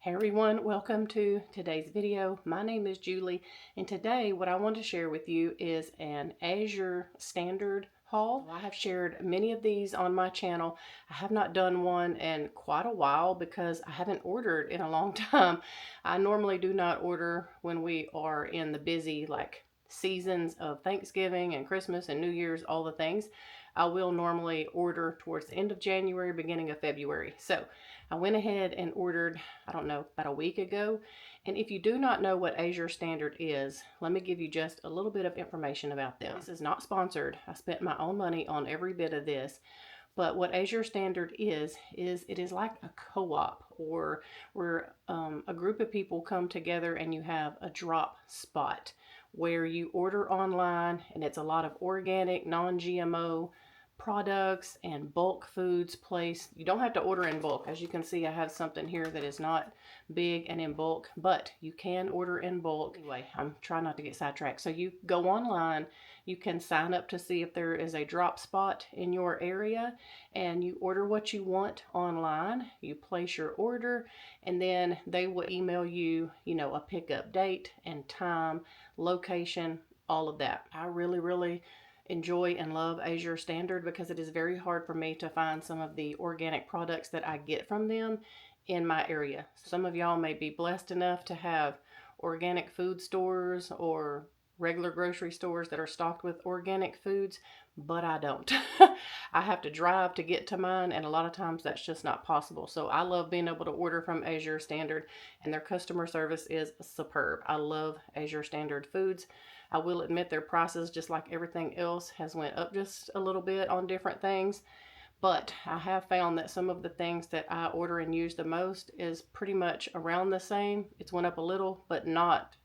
Hey everyone, welcome to today's video. My name is Julie, and today what I want to share with you is an Azure standard haul. I have shared many of these on my channel. I have not done one in quite a while because I haven't ordered in a long time. I normally do not order when we are in the busy seasons of Thanksgiving and Christmas and New Year's, all the things. I will normally order towards the end of January, beginning of February. So I went ahead and ordered, I don't know, about a week ago. And if you do not know what Azure Standard is, let me give you just a little bit of information about them. This is not sponsored. I spent my own money on every bit of this. But what Azure Standard is it is like a co-op, or where a group of people come together and you have a drop spot where you order online, and it's a lot of organic, non-GMO products and bulk foods placed. You don't have to order in bulk. As you can see, I have something here that is not big and in bulk, but you can order in bulk. Anyway, I'm trying not to get sidetracked. So you go online, you can sign up to see if there is a drop spot in your area, and you order what you want online. You place your order, and then they will email you, a pickup date and time, location, all of that. I really enjoy and love Azure Standard because it is very hard for me to find some of the organic products that I get from them in my area. Some of y'all may be blessed enough to have organic food stores or regular grocery stores that are stocked with organic foods, but I don't. I have to drive to get to mine, and a lot of times that's just not possible. So I love being able to order from Azure Standard, and their customer service is superb. I love Azure Standard foods. I will admit their prices, just like everything else, has went up just a little bit on different things. But I have found that some of the things that I order and use the most is pretty much around the same. It's went up a little, but not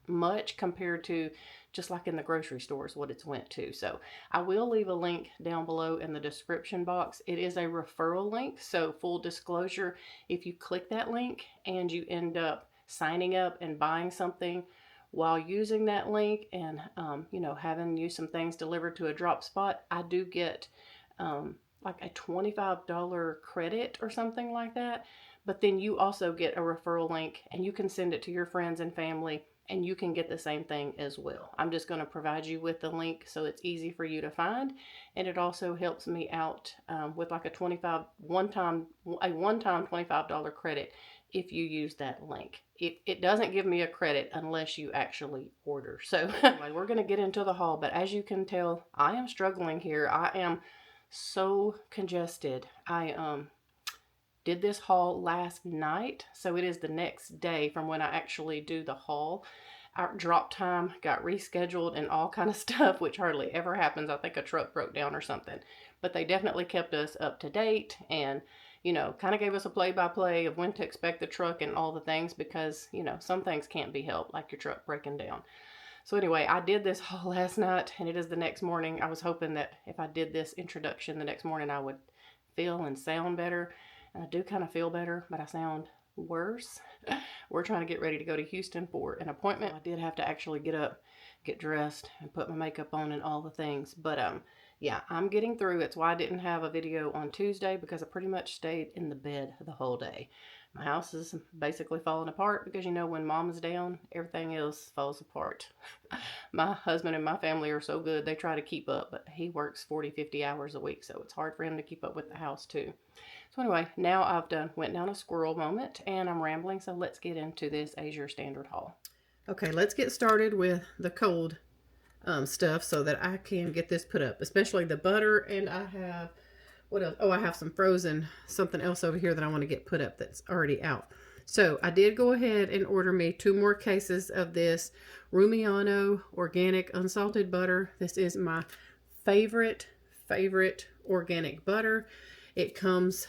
much compared to just like in the grocery stores what it's went to. So I will leave a link down below in the description box. It is a referral link, so full disclosure, if you click that link and you end up signing up and buying something while using that link and having you some things delivered to a drop spot, I do get like a $25 credit or something like that. But then you also get a referral link, and you can send it to your friends and family, and you can get the same thing as well. I'm just going to provide you with the link so it's easy for you to find, and it also helps me out with like a one-time $25 credit if you use that link. It doesn't give me a credit unless you actually order. So anyway, we're going to get into the haul, but as you can tell, I am struggling here. I am so congested. I did this haul last night, so it is the next day from when I actually do the haul. Our drop time got rescheduled and all kind of stuff, which hardly ever happens. I think a truck broke down or something, but they definitely kept us up to date and kind of gave us a play-by-play of when to expect the truck and all the things, because some things can't be helped, like your truck breaking down. So anyway, I did this haul last night, and it is the next morning. I was hoping that if I did this introduction the next morning, I would feel and sound better. And I do kind of feel better, but I sound worse. We're trying to get ready to go to Houston for an appointment. I did have to actually get up, get dressed, and put my makeup on and all the things. But yeah, I'm getting through. It's why I didn't have a video on Tuesday, because I pretty much stayed in the bed the whole day. My house is basically falling apart because, when mom is down, everything else falls apart. My husband and my family are so good. They try to keep up, but he works 40, 50 hours a week, so it's hard for him to keep up with the house too. So anyway, now I've went down a squirrel moment, and I'm rambling, so let's get into this Azure Standard haul. Okay, let's get started with the cold stuff so that I can get this put up, especially the butter. And I have, what else? Oh, I have some frozen, something else over here that I want to get put up that's already out. So I did go ahead and order me 2 more cases of this Rumiano organic unsalted butter. This is my favorite organic butter. It comes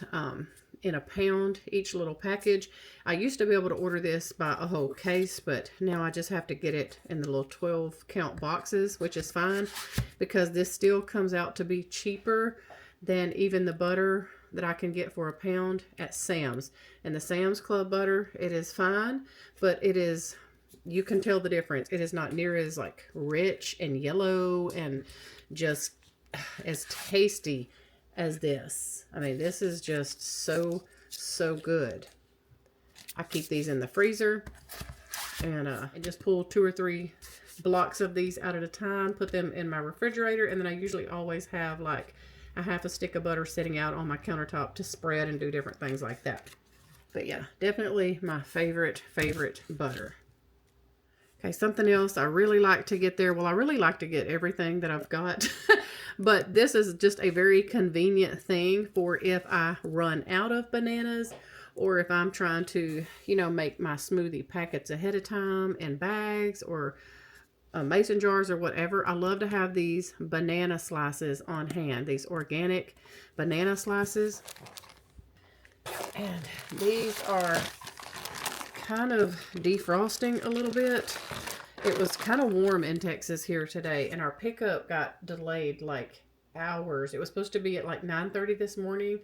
in a pound, each little package. I used to be able to order this by a whole case, but now I just have to get it in the little 12 count boxes, which is fine because this still comes out to be cheaper than even the butter that I can get for a pound at Sam's. And the Sam's Club butter, it is fine, but it is, you can tell the difference. It is not near as rich and yellow and just as tasty as this. I mean, this is just so good. I keep these in the freezer, and just pull 2 or 3 blocks of these out at a time, put them in my refrigerator, and then I usually always have like a half a stick of butter sitting out on my countertop to spread and do different things like that. But yeah, definitely my favorite butter. Okay, something else I really like to get there. Well, I really like to get everything that I've got. But this is just a very convenient thing for if I run out of bananas, or if I'm trying to, you know, make my smoothie packets ahead of time in bags or mason jars or whatever. I love to have these banana slices on hand, these organic banana slices. And these are kind of defrosting a little bit. It was kind of warm in Texas here today, and our pickup got delayed like hours. It was supposed to be at like 9:30 this morning,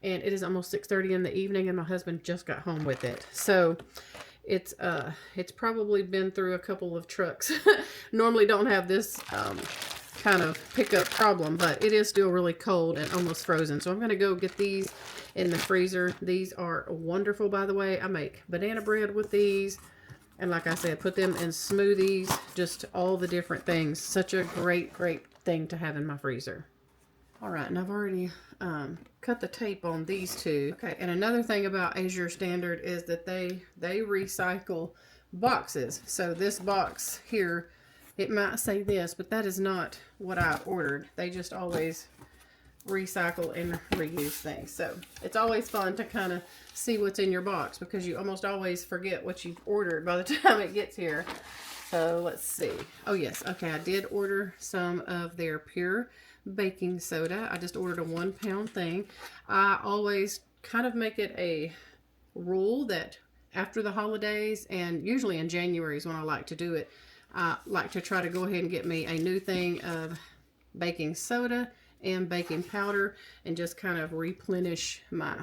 and it is almost 6:30 in the evening, and my husband just got home with it. So it's probably been through a couple of trucks. Normally don't have this kind of pickup problem, but it is still really cold and almost frozen. So I'm going to go get these in the freezer. These are wonderful, by the way. I make banana bread with these. And like I said, put them in smoothies, just all the different things. Such a great thing to have in my freezer. All right, and I've already cut the tape on these two. Okay, and another thing about Azure Standard is that they recycle boxes. So this box here, it might say this, but that is not what I ordered. They just always recycle and reuse things. So it's always fun to kind of see what's in your box, because you almost always forget what you've ordered by the time it gets here. So let's see. Oh yes, okay, I did order some of their pure baking soda. I just ordered a 1 pound thing. I always kind of make it a rule that after the holidays, and usually in January is when I like to do it, I like to try to go ahead and get me a new thing of baking soda and baking powder, and just kind of replenish my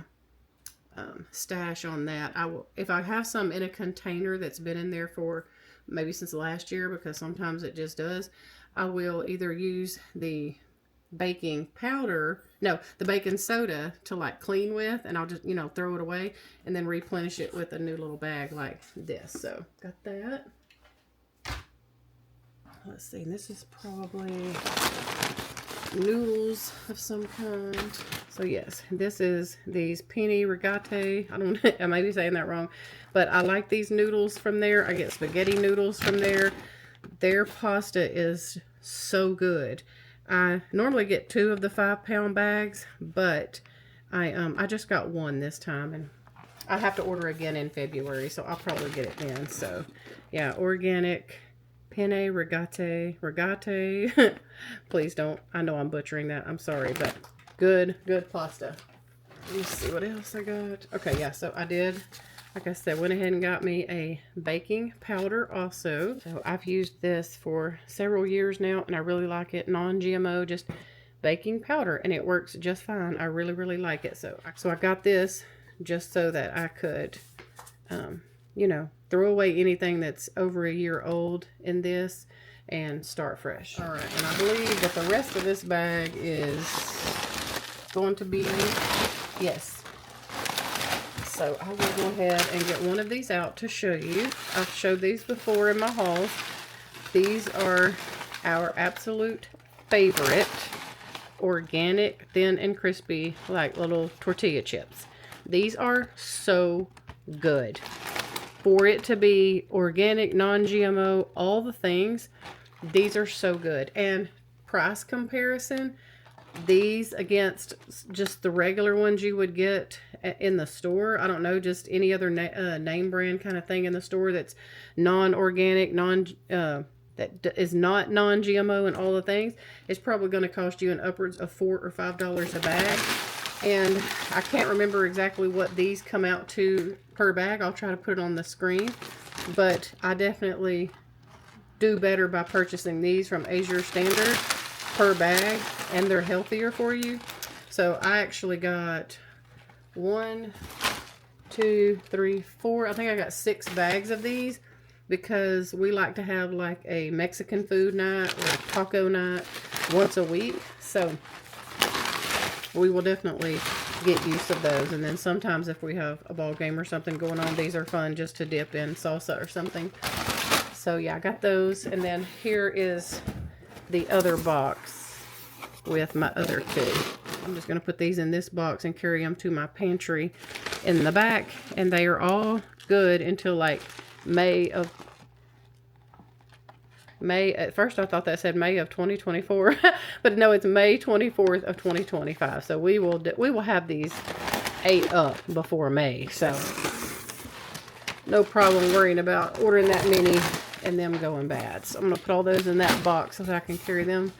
stash on that. I will, if I have some in a container that's been in there for maybe since last year, because sometimes it just does, I will either use the baking powder, no, the baking soda to like clean with, and I'll just, you know, throw it away and then replenish it with a new little bag like this. So got that. Let's see, this is probably noodles of some kind. So yes, this is these penne rigate. I may be saying that wrong, but I like these noodles from there. I get spaghetti noodles from there. Their pasta is so good. I normally get 2 of the 5 pound bags, but I just got 1 this time, and I have to order again in February, so I'll probably get it then. So yeah, organic penne rigate. Please don't, I know I'm butchering that, I'm sorry, but good pasta. Let me see what else I got. Okay, yeah, so I did, like I said, went ahead and got me a baking powder also. So I've used this for several years now, and I really like it. Non-GMO, just baking powder, and it works just fine. I really like it. So I got this just so that I could you know, throw away anything that's over a year old in this and start fresh. All right, and I believe that the rest of this bag is going to be, yes. So I will go ahead and get one of these out to show you. I've showed these before in my hauls. These are our absolute favorite organic, thin and crispy, like little tortilla chips. These are so good. For it to be organic, non-GMO, all the things, these are so good. And price comparison, these against just the regular ones you would get in the store, I don't know, just any other name brand kind of thing in the store that's non-organic, that is not non-GMO and all the things, it's probably going to cost you an upwards of $4 or $5 a bag. And I can't remember exactly what these come out to per bag. I'll try to put it on the screen. But I definitely do better by purchasing these from Azure Standard per bag. And they're healthier for you. So I actually got 1, 2, 3, 4. I think I got 6 bags of these, because we like to have like a Mexican food night or a taco night once a week. So we will definitely get use of those. And then sometimes if we have a ball game or something going on, these are fun just to dip in salsa or something. So yeah, I got those. And then here is the other box with my other two. I'm just going to put these in this box and carry them to my pantry in the back. And they are all good until like May. At first I thought that said May of 2024, but no, it's May 24th of 2025. So we will have these ate up before May. So no problem worrying about ordering that many and them going bad. So I'm going to put all those in that box so that I can carry them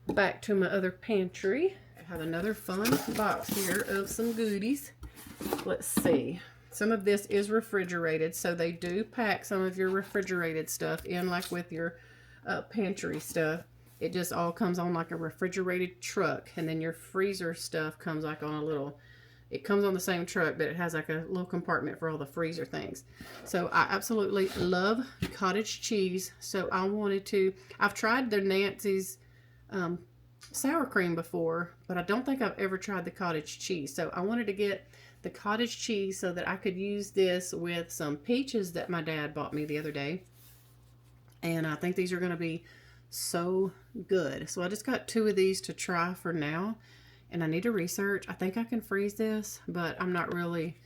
back to my other pantry. I have another fun box here of some goodies. Let's see. Some of this is refrigerated, so they do pack some of your refrigerated stuff in, like with your pantry stuff. It just all comes on like a refrigerated truck, and then your freezer stuff comes like on a little, it comes on the same truck, but it has like a little compartment for all the freezer things. So I absolutely love cottage cheese, so I wanted to, I've tried their Nancy's sour cream before, but I don't think I've ever tried the cottage cheese. So I wanted to get the cottage cheese so that I could use this with some peaches that my dad bought me the other day. And I think these are going to be so good. So I just got 2 of these to try for now. And I need to research. I think I can freeze this, but I'm not really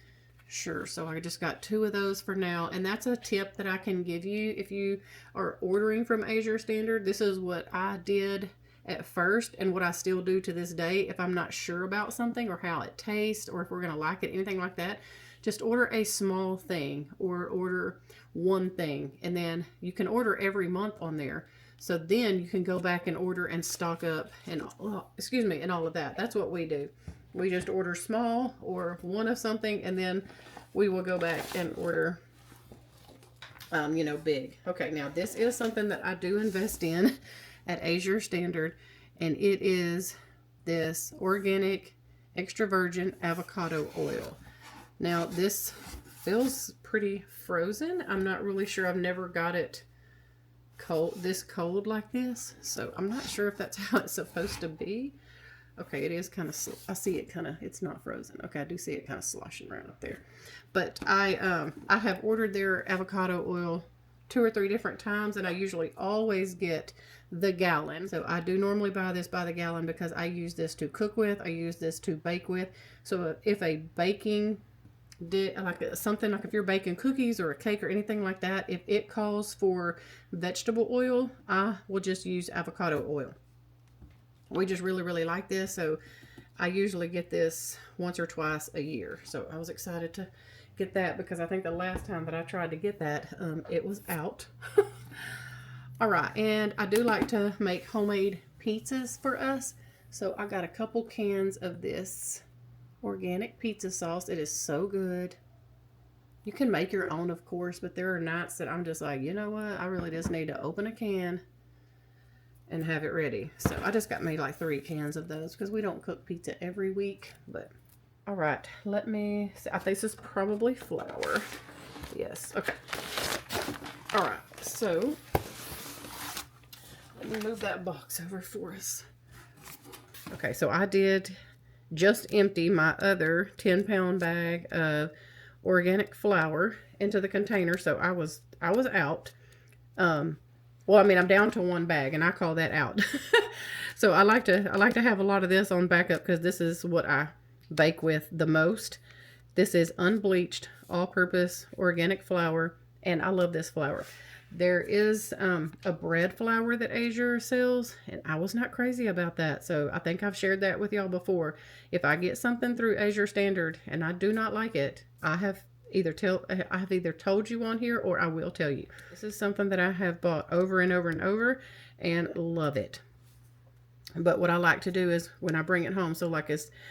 sure. So I just got 2 of those for now. And that's a tip that I can give you if you are ordering from Azure Standard. This is what I did at first and what I still do to this day. If I'm not sure about something or how it tastes or if we're going to like it, anything like that, just order a small thing or order one thing, and then you can order every month on there. So then you can go back and order and stock up and and all of that. That's what we do. We just order small or one of something, and then we will go back and order big. Okay, now this is something that I do invest in at Azure Standard, and it is this organic extra virgin avocado oil. Now this feels pretty frozen. I'm not really sure. I've never got it cold like this, so I'm not sure if that's how it's supposed to be. Okay, it is kind of, I see it kind of, it's not frozen. Okay, I do see it kind of sloshing around up there. But I have ordered their avocado oil 2 or 3 different times, and I usually always get the gallon. So I do normally buy this by the gallon because I use this to cook with, I use this to bake with. So if a baking something like if you're baking cookies or a cake or anything like that, if it calls for vegetable oil, I will just use avocado oil. We just really like this, so I usually get this once or twice a year. So I was excited to get that because I think the last time that I tried to get that, it was out. All right, and I do like to make homemade pizzas for us, so I got a couple cans of this organic pizza sauce. It is so good. You can make your own, of course, but there are nights that I'm just like, you know what, I really just need to open a can and have it ready. So I just got made like 3 cans of those because we don't cook pizza every week. But all right, let me see. I think this is probably flour. Yes, okay. All right, so let me move that box over for us. Okay, so I did just empty my other 10-pound bag of organic flour into the container. So I was out. Well, I mean, I'm down to 1 bag, and I call that out. So I like to have a lot of this on backup because this is what I bake with the most. This is unbleached, all-purpose organic flour, and I love this flour. There is a bread flour that Azure sells, and I was not crazy about that. So I think I've shared that with y'all before. If I get something through Azure Standard and I do not like it, I have either told you on here or I will tell you. This is something that I have bought over and over and over and love it. But what I like to do is when I bring it home, so like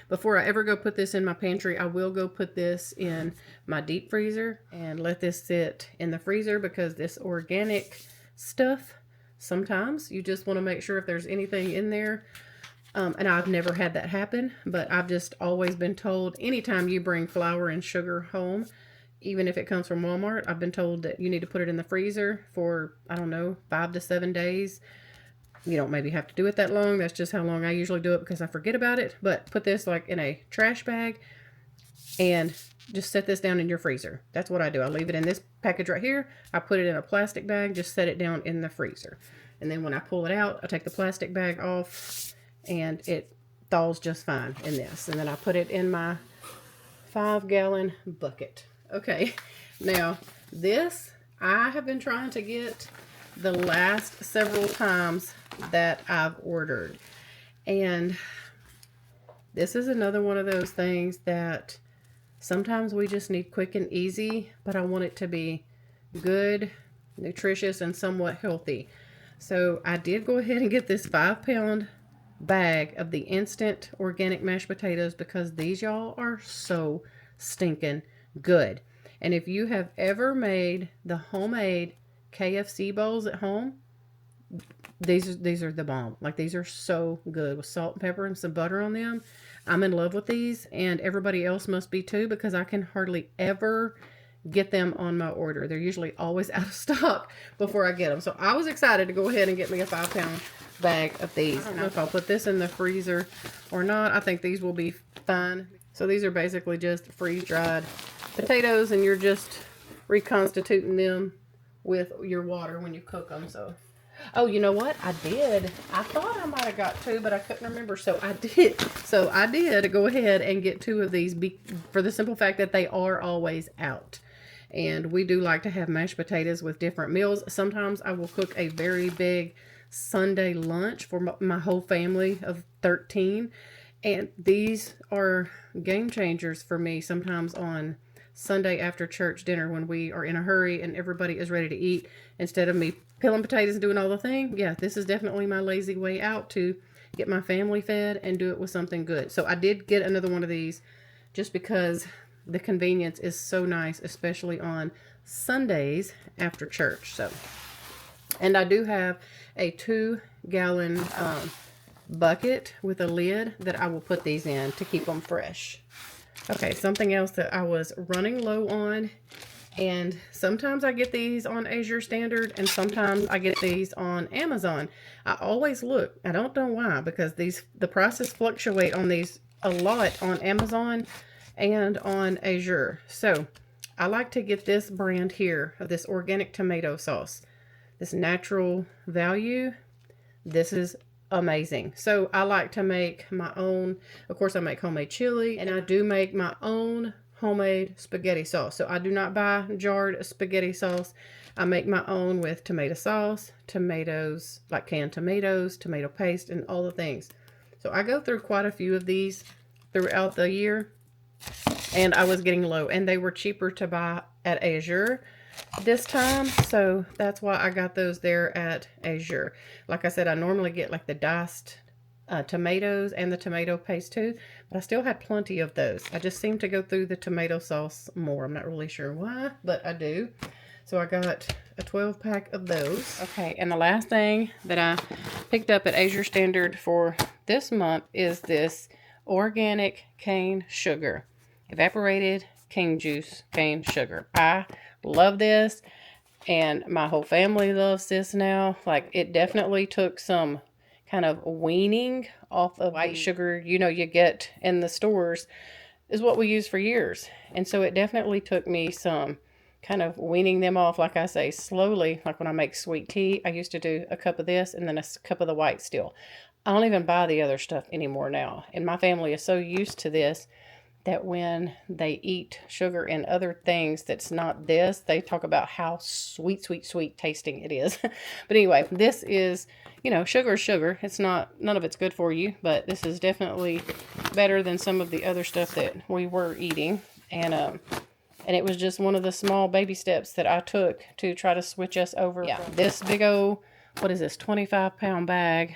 before I ever go put this in my pantry, I will go put this in my deep freezer and let this sit in the freezer, because this organic stuff, sometimes you just want to make sure if there's anything in there. And I've never had that happen, but I've just always been told anytime you bring flour and sugar home, even if it comes from Walmart, I've been told that you need to put it in the freezer for, I don't know, 5 to 7 days. You don't maybe have to do it that long. That's just how long I usually do it because I forget about it. But put this like in a trash bag and just set this down in your freezer. That's what I do. I leave it in this package right here. I put it in a plastic bag, just set it down in the freezer. And then when I pull it out, I take the plastic bag off and it thaws just fine in this. And then I put it in my 5-gallon bucket. Okay, now this I have been trying to get the last several times that I've ordered. And this is another one of those things that sometimes we just need quick and easy, but I want it to be good, nutritious, and somewhat healthy. So I did go ahead and get this 5-pound bag of the instant organic mashed potatoes because these, y'all, are so stinking good. And if you have ever made the homemade KFC bowls at home, these are the bomb. Like, these are so good with salt and pepper and some butter on them. I'm in love with these, and everybody else must be too, because I can hardly ever get them on my order. They're usually always out of stock before I get them. So I was excited to go ahead and get me a 5-pound bag of these. I don't know if I'll put this in the freezer or not. I think these will be fine. So these are basically just freeze-dried potatoes, and you're just reconstituting them with your water when you cook them. So, oh, you know what? I thought I might have got 2, but I couldn't remember. So I did. So I did go ahead and get 2 of these for the simple fact that they are always out. And we do like to have mashed potatoes with different meals. Sometimes I will cook a very big Sunday lunch for my whole family of 13. And these are game changers for me sometimes on Sunday after church dinner when we are in a hurry and everybody is ready to eat. Instead of me peeling potatoes and doing all the thing, yeah, this is definitely my lazy way out to get my family fed and do it with something good. So I did get another one of these just because the convenience is so nice, especially on Sundays after church. So, and I do have a 2-gallon bucket with a lid that I will put these in to keep them fresh. Okay, something else that I was running low on, and sometimes I get these on Azure Standard and sometimes I get these on Amazon. I always look. I don't know why, because the prices fluctuate on these a lot on Amazon and on Azure. So I like to get this brand here of this organic tomato sauce, this natural value. This is amazing. So I like to make my own. Of course, I make homemade chili, and I do make my own homemade spaghetti sauce. So I do not buy jarred spaghetti sauce. I make my own with tomato sauce, tomatoes, like canned tomatoes, tomato paste, and all the things. So I go through quite a few of these throughout the year, and I was getting low, and they were cheaper to buy at Azure this time, so that's why I got those there at Azure. Like I said, I normally get like the diced tomatoes and the tomato paste too, but I still had plenty of those. I just seem to go through the tomato sauce more. I'm not really sure why, but I do. So I got a 12-pack of those. Okay, and the last thing that I picked up at Azure Standard for this month is this organic cane sugar, evaporated cane juice, cane sugar. I love this, and my whole family loves this now. Like, it definitely took some kind of weaning off of white sugar you get in the stores, is what we used for years. And so it definitely took me some kind of weaning them off, like I say, slowly. Like when I make sweet tea, I used to do a cup of this and then a cup of the white still. I don't even buy the other stuff anymore now. And my family is so used to this that when they eat sugar and other things that's not this, they talk about how sweet, sweet, sweet tasting it is. But anyway, this is, sugar is sugar. It's not, none of it's good for you, but this is definitely better than some of the other stuff that we were eating. And it was just one of the small baby steps that I took to try to switch us over. Yeah, this big old, 25-pound bag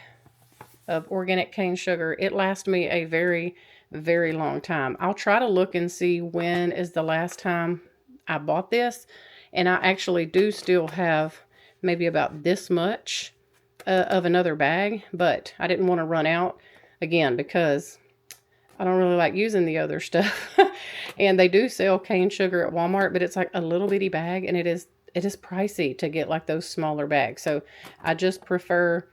of organic cane sugar, it lasts me a very, very long time. I'll try to look and see when is the last time I bought this, and I actually do still have maybe about this much of another bag, but I didn't want to run out again because I don't really like using the other stuff. And they do sell cane sugar at Walmart, but it's like a little bitty bag, and it is pricey to get like those smaller bags. So I just prefer,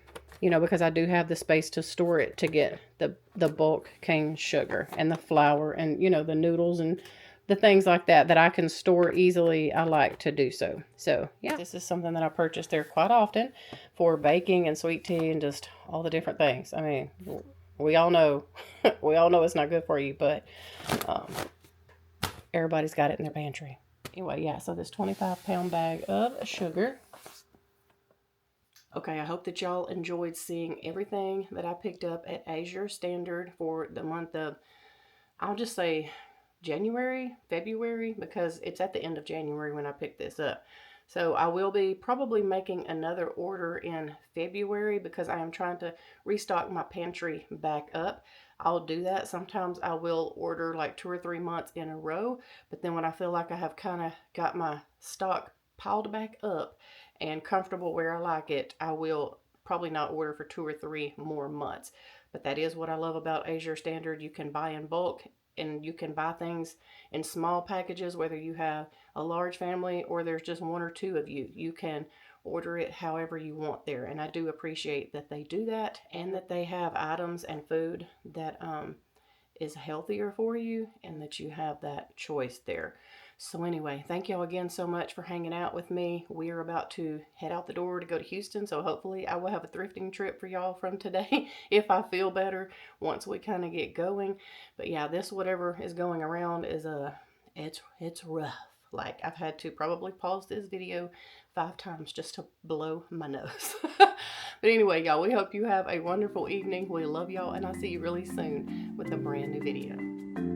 you know, because I do have the space to store it to get the bulk cane sugar and the flour and, you know, the noodles and the things like that that I can store easily. I like to do so. So yeah, this is something that I purchase there quite often for baking and sweet tea and just all the different things. I mean, we all know, we all know it's not good for you, but everybody's got it in their pantry. Anyway, yeah, so this 25-pound bag of sugar. Okay, I hope that y'all enjoyed seeing everything that I picked up at Azure Standard for the month of, I'll just say January, February, because it's at the end of January when I picked this up. So I will be probably making another order in February because I am trying to restock my pantry back up. I'll do that. Sometimes I will order like 2 or 3 months in a row, but then when I feel like I have kind of got my stock piled back up and comfortable where I like it, I will probably not order for 2 or 3 more months. But that is what I love about Azure Standard. You can buy in bulk and you can buy things in small packages, whether you have a large family or there's just 1 or 2 of you. You can order it however you want there. And I do appreciate that they do that and that they have items and food that is healthier for you and that you have that choice there. So anyway, thank y'all again so much for hanging out with me. We are about to head out the door to go to Houston, so hopefully I will have a thrifting trip for y'all from today if I feel better once we kind of get going. But yeah, this whatever is going around is it's rough. Like, I've had to probably pause this video 5 times just to blow my nose. But anyway, y'all, we hope you have a wonderful evening. We love y'all, and I'll see you really soon with a brand new video.